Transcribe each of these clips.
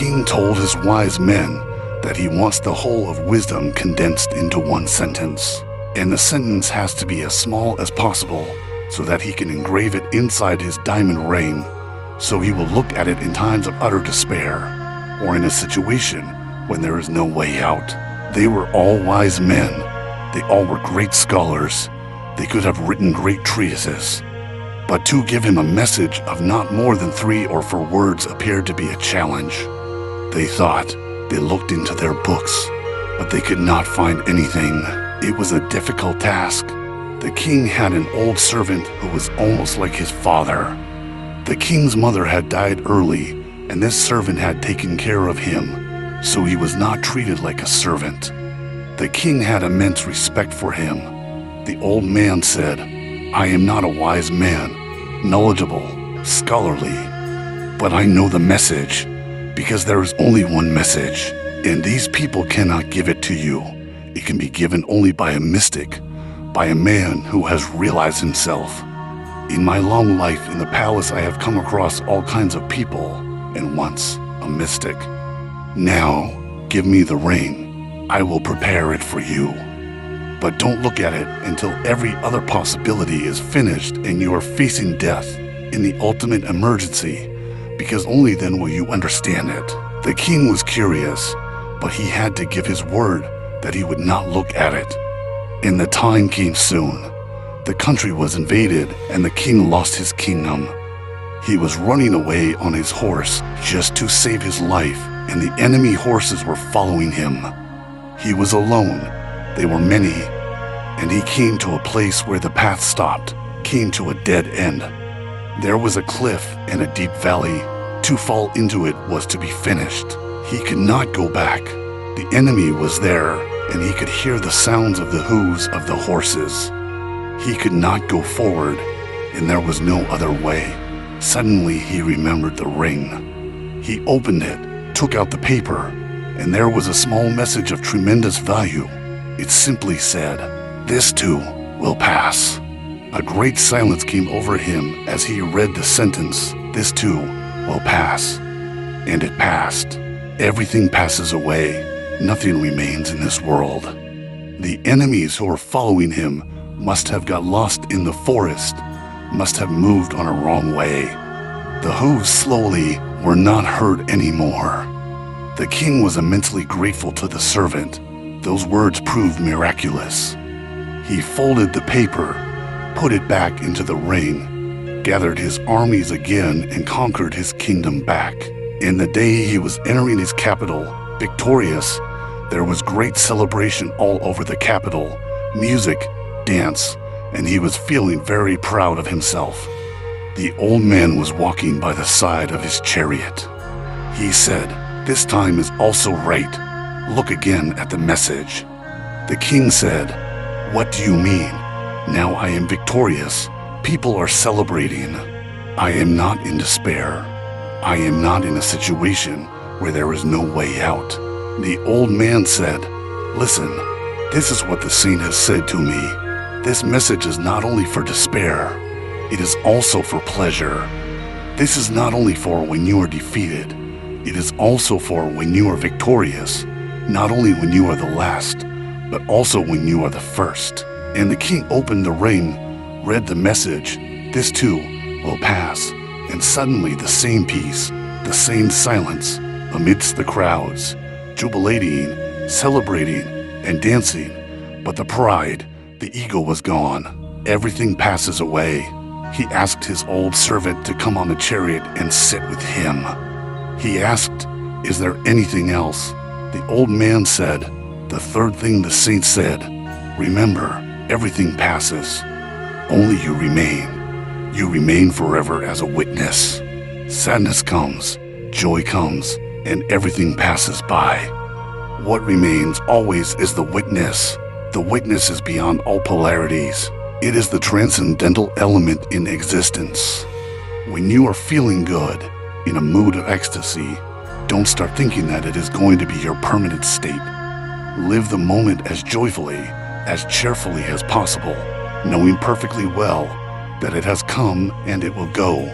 king told his wise men that he wants the whole of wisdom condensed into one sentence, and the sentence has to be as small as possible so that he can engrave it inside his diamond ring, so he will look at it in times of utter despair, or in a situation when there is no way out. They were all wise men. They all were great scholars. They could have written great treatises. But to give him a message of not more than 3 or 4 words appeared to be a challenge. They thought. They looked into their books, but they could not find anything. It was a difficult task. The king had an old servant who was almost like his father. The king's mother had died early, and this servant had taken care of him, so he was not treated like a servant. The king had immense respect for him. The old man said, "I am not a wise man, knowledgeable, scholarly, but I know the message, because there is only one message, and these people cannot give it to you. It can be given only by a mystic, by a man who has realized himself. In my long life in the palace, I have come across all kinds of people, and once a mystic. Now, give me the ring. I will prepare it for you. But don't look at it until every other possibility is finished and you are facing death in the ultimate emergency, because only then will you understand it." The king was curious, but he had to give his word that he would not look at it. And the time came soon. The country was invaded and the king lost his kingdom. He was running away on his horse just to save his life, and the enemy horses were following him. He was alone. They were many, and he came to a place where the path stopped, came to a dead end. There was a cliff and a deep valley. To fall into it was to be finished. He could not go back. The enemy was there, and he could hear the sounds of the hooves of the horses. He could not go forward, and there was no other way. Suddenly he remembered the ring. He opened it, took out the paper, and there was a small message of tremendous value. It simply said, "This too will pass." A great silence came over him as he read the sentence, "This too will pass." And it passed. Everything passes away. Nothing remains in this world. The enemies who were following him must have got lost in the forest, must have moved on a wrong way. The hooves slowly were not heard anymore. The king was immensely grateful to the servant. Those words proved miraculous. He folded the paper, put it back into the ring, gathered his armies again, and conquered his kingdom back. In the day he was entering his capital, victorious, there was great celebration all over the capital, music, dance, and he was feeling very proud of himself. The old man was walking by the side of his chariot. He said, "This time is also right. Look again at the message." The king said, "What do you mean? Now I am victorious. People are celebrating. I am not in despair. I am not in a situation where there is no way out." The old man said, "Listen, this is what the saint has said to me. This message is not only for despair, it is also for pleasure. This is not only for when you are defeated, it is also for when you are victorious, not only when you are the last, but also when you are the first." And the king opened the ring, read the message, "This too will pass," and suddenly the same peace, the same silence amidst the crowds, jubilating, celebrating, and dancing. But the pride, the ego was gone. Everything passes away. He asked his old servant to come on the chariot and sit with him. He asked, "Is there anything else?" The old man said, "The third thing the saint said, remember, everything passes. Only you remain. You remain forever as a witness. Sadness comes, joy comes, and everything passes by. What remains always is the witness. The witness is beyond all polarities. It is the transcendental element in existence. When you are feeling good, in a mood of ecstasy, don't start thinking that it is going to be your permanent state. Live the moment as joyfully, as cheerfully as possible, knowing perfectly well that it has come and it will go,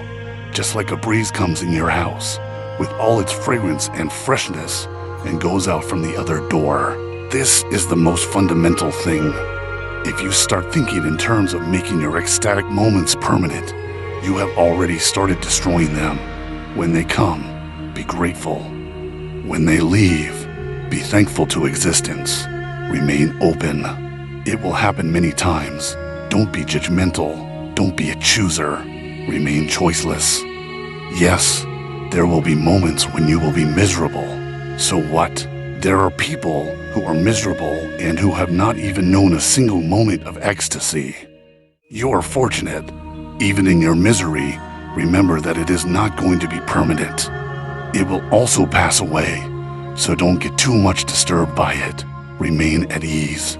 just like a breeze comes in your house. with all its fragrance and freshness and goes out from the other door. This is the most fundamental thing. If you start thinking in terms of making your ecstatic moments permanent, you have already started destroying them. When they come, be grateful. When they leave, be thankful to existence. Remain open. It will happen many times. Don't be judgmental. Don't be a chooser. Remain choiceless. Yes, there will be moments when you will be miserable. So what? There are people who are miserable and who have not even known a single moment of ecstasy. You are fortunate. Even in your misery, remember that it is not going to be permanent. It will also pass away, so don't get too much disturbed by it. Remain at ease.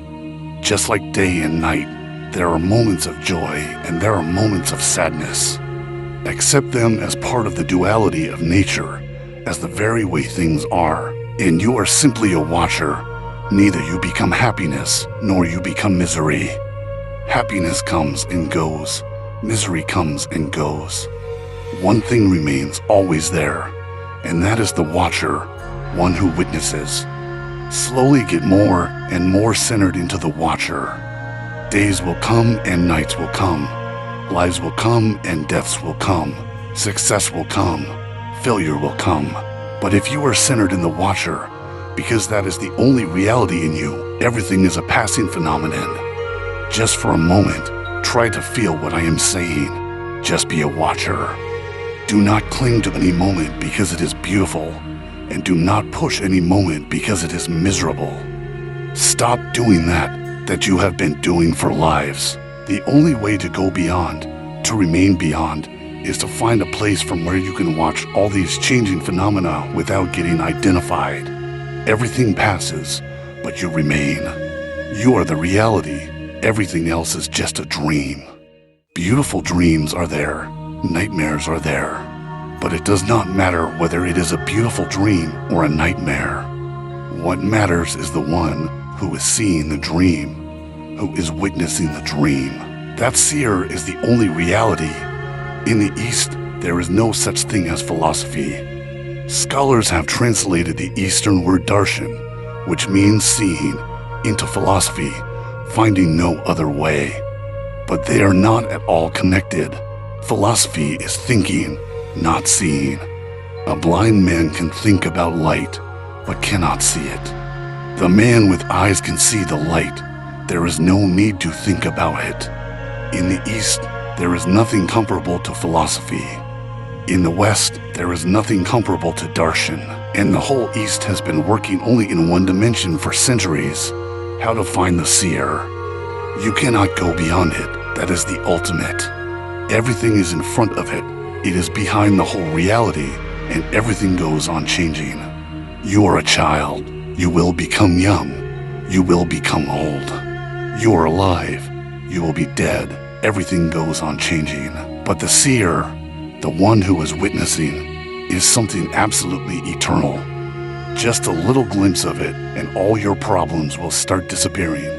Just like day and night, there are moments of joy and there are moments of sadness. Accept them as part of the duality of nature, as the very way things are. And you are simply a watcher. Neither you become happiness, nor you become misery. Happiness comes and goes. Misery comes and goes. One thing remains always there, and that is the watcher, one who witnesses. Slowly get more and more centered into the watcher. Days will come and nights will come. Lives will come and deaths will come. Success will come. Failure will come. But if you are centered in the watcher, because that is the only reality in you, everything is a passing phenomenon. Just for a moment, try to feel what I am saying. Just be a watcher. Do not cling to any moment because it is beautiful, and do not push any moment because it is miserable. Stop doing that you have been doing for lives. The only way to go beyond, to remain beyond, is to find a place from where you can watch all these changing phenomena without getting identified. Everything passes, but you remain. You are the reality. Everything else is just a dream. Beautiful dreams are there. Nightmares are there. But it does not matter whether it is a beautiful dream or a nightmare. What matters is the one who is seeing the dream, who is witnessing the dream. That seer is the only reality. In the East, there is no such thing as philosophy. Scholars have translated the Eastern word darshan, which means seeing, into philosophy, finding no other way. But they are not at all connected. Philosophy is thinking, not seeing. A blind man can think about light, but cannot see it. The man with eyes can see the light. There is no need to think about it. In the East, there is nothing comparable to philosophy. In the West, there is nothing comparable to darshan, and the whole East has been working only in one dimension for centuries: how to find the seer. You cannot go beyond it. That is the ultimate. Everything is in front of it. It is behind the whole reality, and everything goes on changing. You are a child. You will become young. You will become old. You are alive. You will be dead. Everything goes on changing. But the seer, the one who is witnessing, is something absolutely eternal. Just a little glimpse of it and all your problems will start disappearing,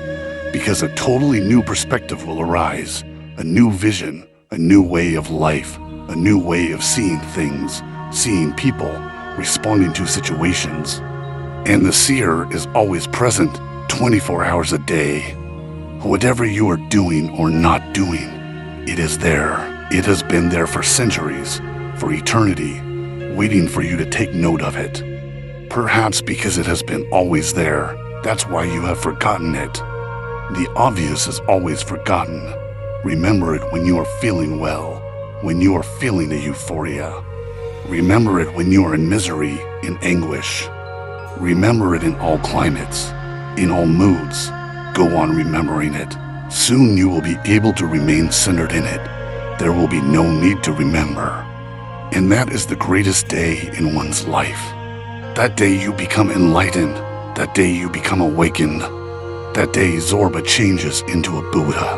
because a totally new perspective will arise, a new vision, a new way of life, a new way of seeing things, seeing people, responding to situations. And the seer is always present 24 hours a day. Whatever you are doing or not doing, it is there. It has been there for centuries, for eternity, waiting for you to take note of it. Perhaps because it has been always there, that's why you have forgotten it. The obvious is always forgotten. Remember it when you are feeling well, when you are feeling a euphoria. Remember it when you are in misery, in anguish. Remember it in all climates, in all moods. Go on remembering it. Soon you will be able to remain centered in it. There will be no need to remember. And that is the greatest day in one's life. That day you become enlightened. That day you become awakened. That day Zorba changes into a Buddha.